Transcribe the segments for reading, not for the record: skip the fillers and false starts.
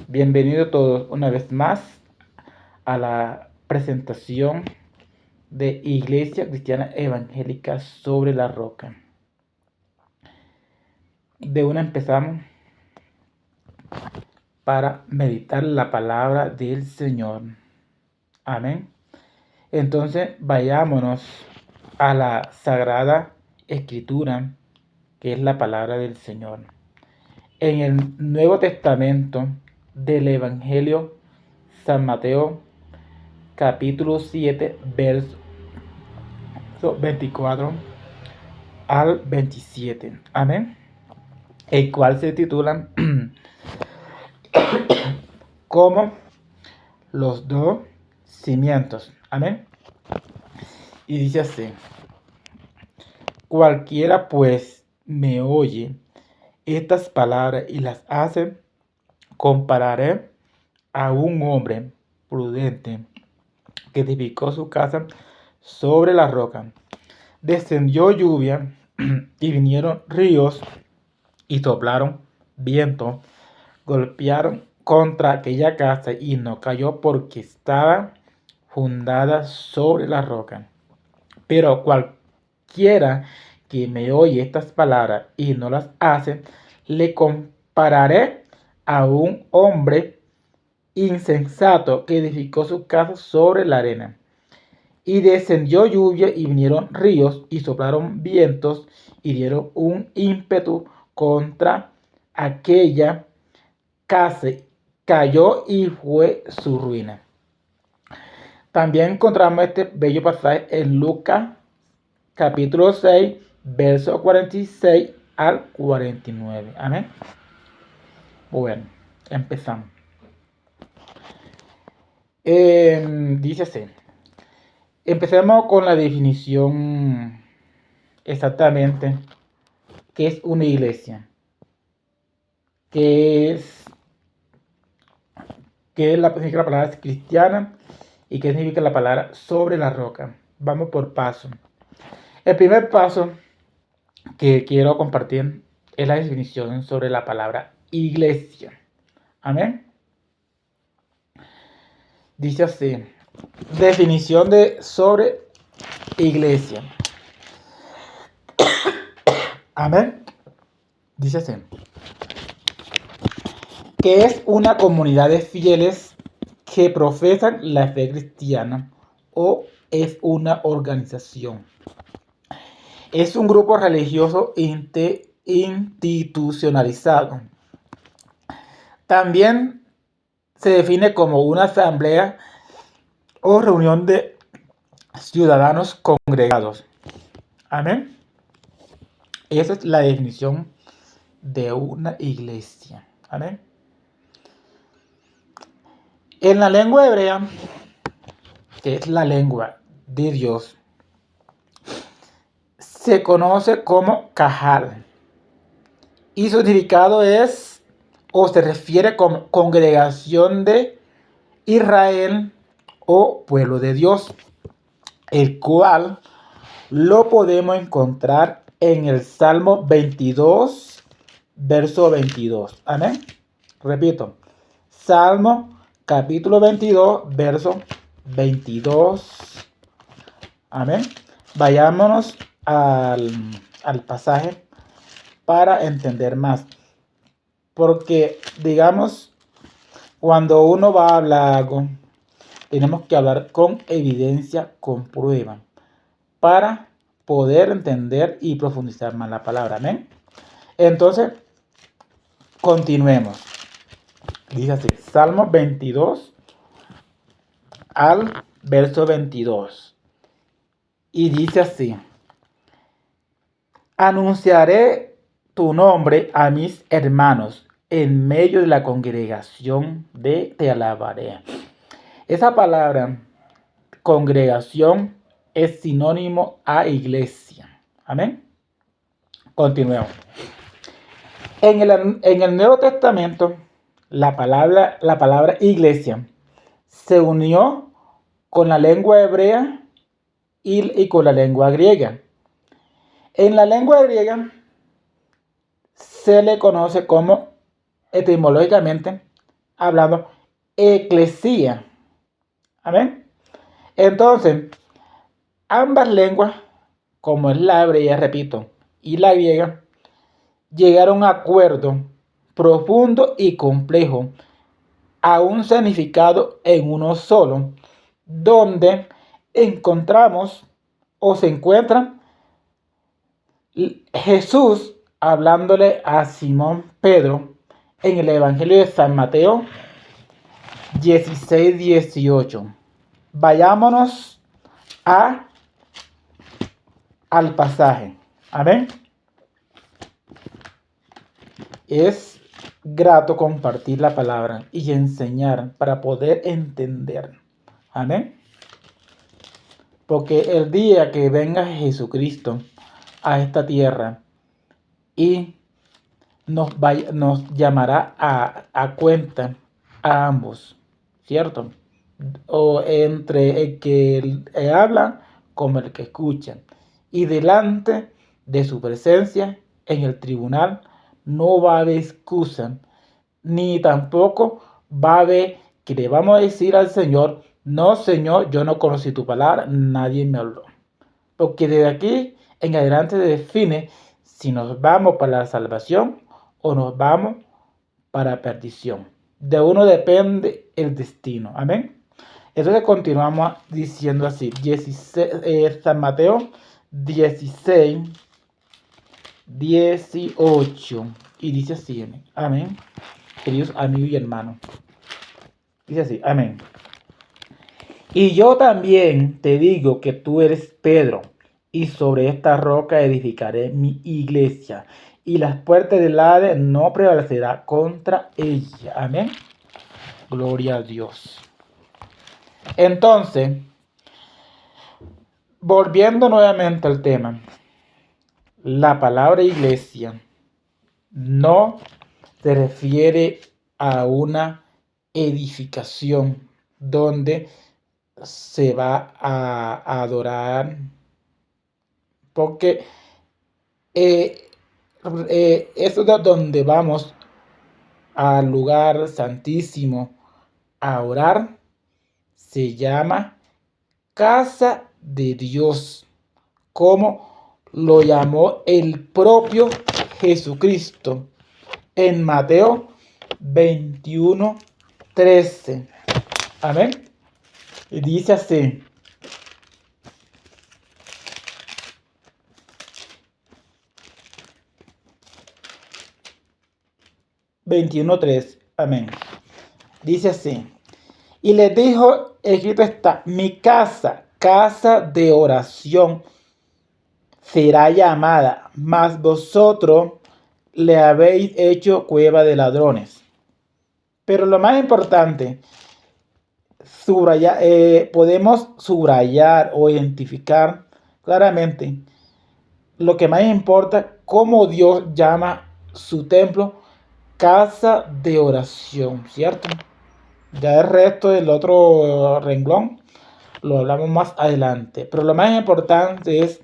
Bienvenidos todos una vez más a la presentación de Iglesia Cristiana Evangélica sobre la Roca. De una empezamos para meditar la palabra del Señor. Amén. Entonces vayámonos a la Sagrada Escritura, que es la palabra del Señor. En el Nuevo Testamento del Evangelio San Mateo, capítulo 7, verso 24 al 27. Amén. El cual se titula como los dos cimientos. Amén. Y dice así: cualquiera pues me oye estas palabras y las hace, compararé a un hombre prudente que edificó su casa sobre la roca. Descendió lluvia y vinieron ríos y soplaron viento, golpearon contra aquella casa y no cayó porque estaba fundada sobre la roca. Pero cualquiera que me oye estas palabras y no las hace, le compararé a un hombre insensato que edificó su casa sobre la arena. Y descendió lluvia y vinieron ríos y soplaron vientos y dieron un ímpetu contra aquella casa, cayó y fue su ruina. También encontramos este bello pasaje en Lucas capítulo 6, verso 46 al 49. Amén. Bueno, empezamos. Dice así. Empecemos con la definición exactamente. ¿Qué es una iglesia? ¿Qué significa la palabra cristiana? ¿Y qué significa la palabra sobre la roca? Vamos por paso. El primer paso que quiero compartir es la definición sobre la palabra iglesia. Amén. Dice así. Definición sobre iglesia. Amén. Dice así. Que es una comunidad de fieles que profesan la fe cristiana o es una organización. Es un grupo religioso institucionalizado. También se define como una asamblea o reunión de ciudadanos congregados. Amén. Esa es la definición de una iglesia. Amén. En la lengua hebrea, que es la lengua de Dios, se conoce como Cajal. Y su significado es, o se refiere como congregación de Israel o pueblo de Dios, el cual lo podemos encontrar en el Salmo 22, verso 22. Amén. Repito, Salmo capítulo 22, verso 22. Amén. Vayámonos al pasaje para entender más. Porque, digamos, cuando uno va a hablar algo, tenemos que hablar con evidencia, con prueba, para poder entender y profundizar más la palabra. Amén. Entonces, continuemos. Dice así, Salmo 22 al verso 22. Y dice así: anunciaré tu nombre a mis hermanos, en medio de la congregación te alabaré. Esa palabra, congregación, es sinónimo a iglesia. Amén. Continuemos. En el Nuevo Testamento, la palabra iglesia se unió con la lengua hebrea y con la lengua griega. En la lengua griega se le conoce como, etimológicamente, hablando eclesía. Amén. Entonces, ambas lenguas, como es la hebrea, repito, y la griega, llegaron a un acuerdo profundo y complejo a un significado en uno solo, donde encontramos o se encuentra Jesús hablándole a Simón Pedro en el Evangelio de San Mateo 16-18. Vayámonos al pasaje. Amén. Es grato compartir la palabra y enseñar para poder entender. Amén. Porque el día que venga Jesucristo a esta tierra y nos llamará a cuenta a ambos, ¿cierto? O entre el que habla como el que escucha. Y delante de su presencia en el tribunal no va a haber excusa, ni tampoco va a haber que le vamos a decir al Señor: no, Señor, yo no conocí tu palabra, nadie me habló. Porque desde aquí en adelante se define si nos vamos para la salvación o nos vamos para perdición. De uno depende el destino. Amén. Entonces continuamos diciendo así, San Mateo 16, 18. Y dice así, amén. Queridos amigos y hermanos. Dice así, amén. Y yo también te digo que tú eres Pedro, y sobre esta roca edificaré mi iglesia, y las puertas del Hades no prevalecerán contra ella. Amén. Gloria a Dios. Entonces, volviendo nuevamente al tema, la palabra iglesia no se refiere a una edificación donde se va a adorar, porque eso es donde vamos al lugar santísimo a orar, se llama casa de Dios, como lo llamó el propio Jesucristo en Mateo 21:13. Amén. Y dice así: 21:3. Amén. Dice así: y les dijo, escrito está, mi casa, casa de oración, será llamada, mas vosotros le habéis hecho cueva de ladrones. Pero lo más importante, podemos subrayar o identificar claramente lo que más importa, cómo Dios llama su templo casa de oración, ¿cierto? Ya el resto del otro renglón lo hablamos más adelante. Pero lo más importante es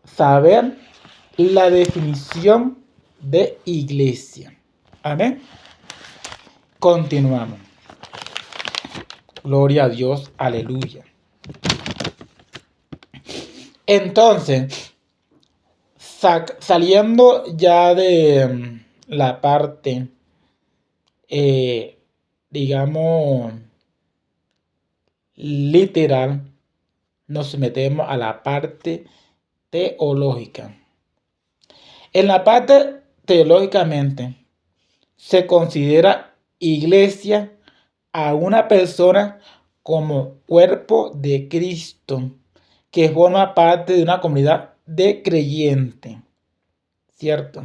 saber la definición de iglesia. Amén. Continuamos. Gloria a Dios. Aleluya. Entonces, saliendo ya de la parte, digamos, literal, nos metemos a la parte teológica. En la parte teológicamente se considera iglesia a una persona como cuerpo de Cristo que forma parte de una comunidad de creyentes, ¿cierto?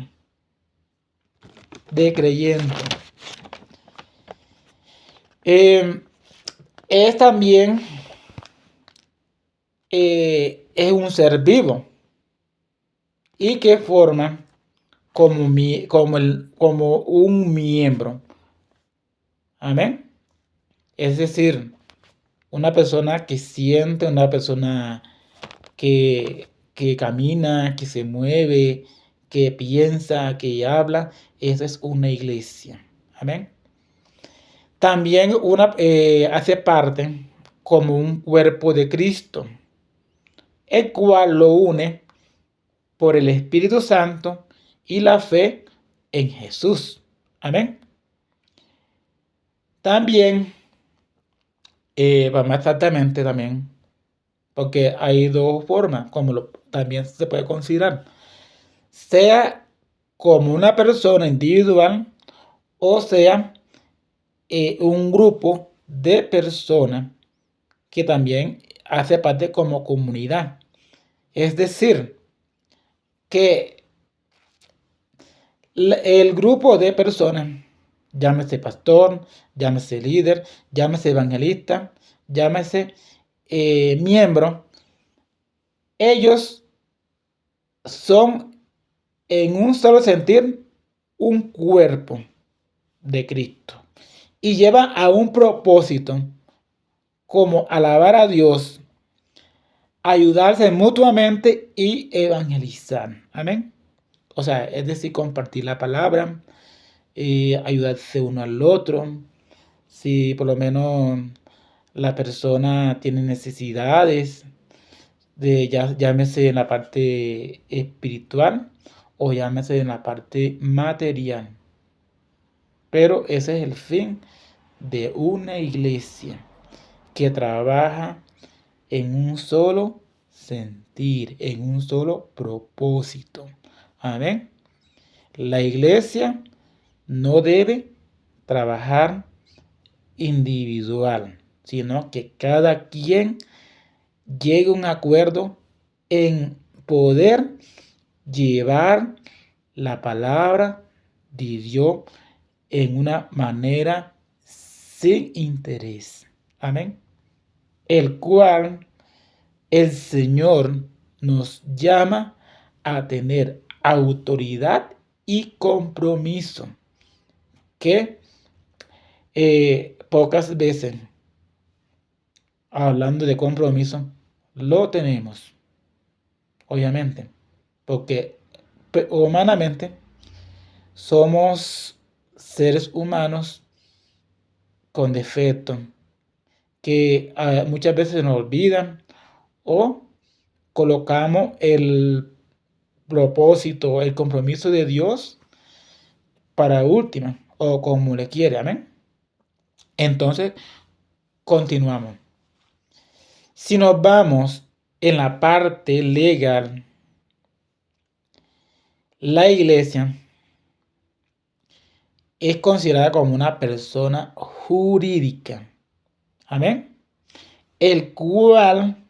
De creyentes. Es también es un ser vivo y que forma como un miembro. Amén. Es decir, una persona que siente, una persona que camina, que se mueve, que piensa, que habla. Esa es una iglesia. Amén. También hace parte como un cuerpo de Cristo, el cual lo une por el Espíritu Santo y la fe en Jesús. Amén. También, más exactamente también, porque hay dos formas, como también se puede considerar, sea como una persona individual o sea un grupo de personas que también hace parte como comunidad. Es decir, que el grupo de personas, llámese pastor, llámese líder, llámese evangelista, llámese miembro, ellos son en un solo sentir un cuerpo de Cristo y llevan a un propósito como alabar a Dios, ayudarse mutuamente y evangelizar. Amén. O sea, es decir, compartir la palabra, ayudarse uno al otro. Si por lo menos la persona tiene necesidades, llámese en la parte espiritual o llámese en la parte material. Pero ese es el fin de una iglesia que trabaja en un solo sentir, en un solo propósito. Amén. La iglesia no debe trabajar individual, sino que cada quien llegue a un acuerdo en poder llevar la palabra de Dios en una manera sin interés. Amén. El cual el Señor nos llama a tener autoridad y compromiso que pocas veces, hablando de compromiso, lo tenemos, obviamente, porque humanamente somos seres humanos con defecto que muchas veces nos olvidan o colocamos el propósito, el compromiso de Dios para última o como le quiere, amén. Entonces, continuamos. Si nos vamos en la parte legal, la iglesia es considerada como una persona jurídica, amén, el cual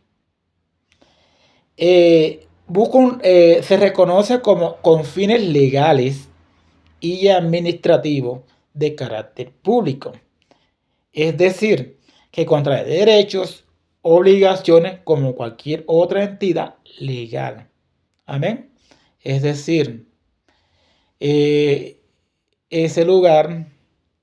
se reconoce como con fines legales y administrativos de carácter público. Es decir, que contrae derechos, obligaciones como cualquier otra entidad legal. Amén. Es decir, ese lugar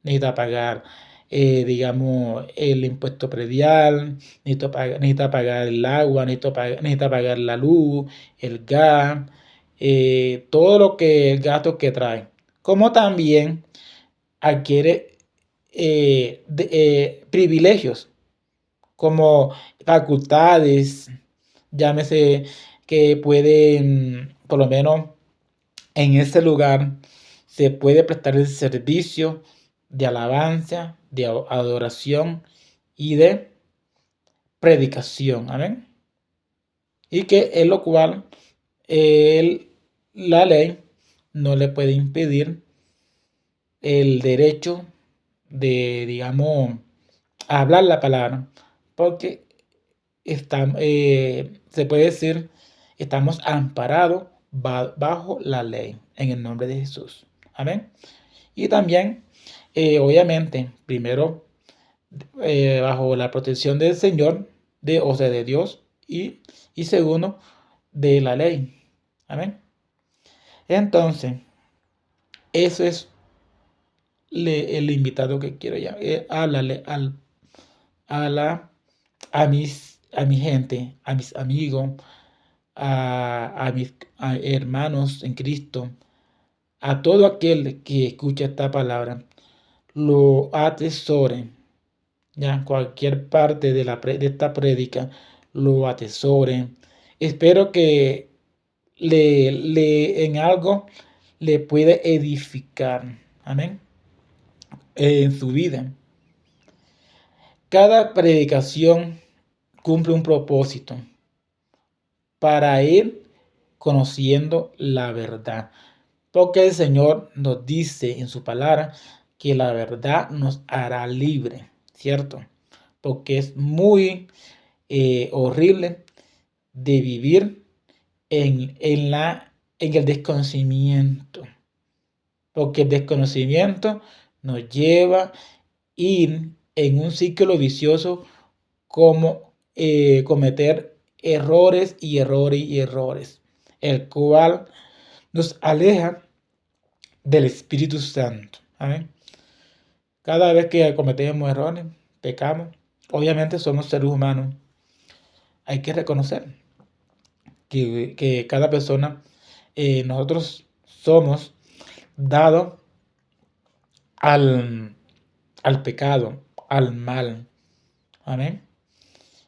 necesita pagar, digamos, el impuesto predial, necesita pagar el agua, necesita pagar la luz, el gas, todo lo que el gasto que trae. Como también adquiere privilegios como facultades, llámese que pueden, por lo menos en ese lugar, se puede prestar el servicio de alabanza, de adoración y de predicación. Amén. Y que es lo cual la ley no le puede impedir el derecho de, digamos, hablar la palabra, porque se puede decir, estamos amparados bajo la ley, en el nombre de Jesús. Amén. Y también, obviamente, primero, bajo la protección del Señor, o sea, de Dios, y segundo, de la ley. Amén. Entonces, eso es el invitado que quiero ya. Háblale a mi gente, a mis amigos, a mis hermanos en Cristo, a todo aquel que escucha esta palabra, lo atesore, ya cualquier parte de esta prédica lo atesore. Espero que en algo le puede edificar, amén, en su vida. Cada predicación cumple un propósito para ir conociendo la verdad, porque el Señor nos dice en su palabra que la verdad nos hará libre, ¿cierto? Porque es muy horrible de vivir en el desconocimiento, porque el desconocimiento nos lleva a ir en un ciclo vicioso como cometer errores y errores y errores, el cual nos aleja del Espíritu Santo. Amén. Cada vez que cometemos errores, pecamos, obviamente somos seres humanos. Hay que reconocer que cada persona, nosotros somos dados al pecado, al mal. Amén.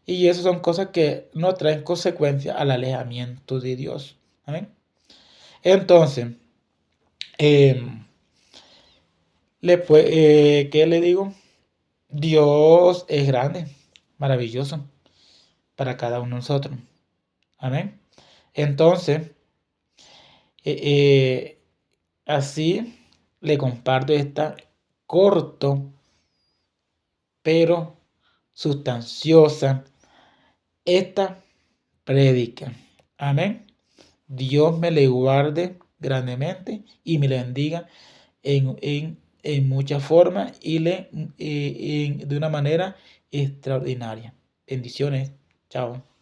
Y esas son cosas que no traen consecuencia al alejamiento de Dios. Amén. Entonces, ¿qué le digo? Dios es grande, maravilloso para cada uno de nosotros. Amén. Entonces, así le comparto esta corto, pero sustanciosa, esta prédica. Amén. Dios me le guarde grandemente y me le bendiga en muchas formas y de una manera extraordinaria. Bendiciones. Chao.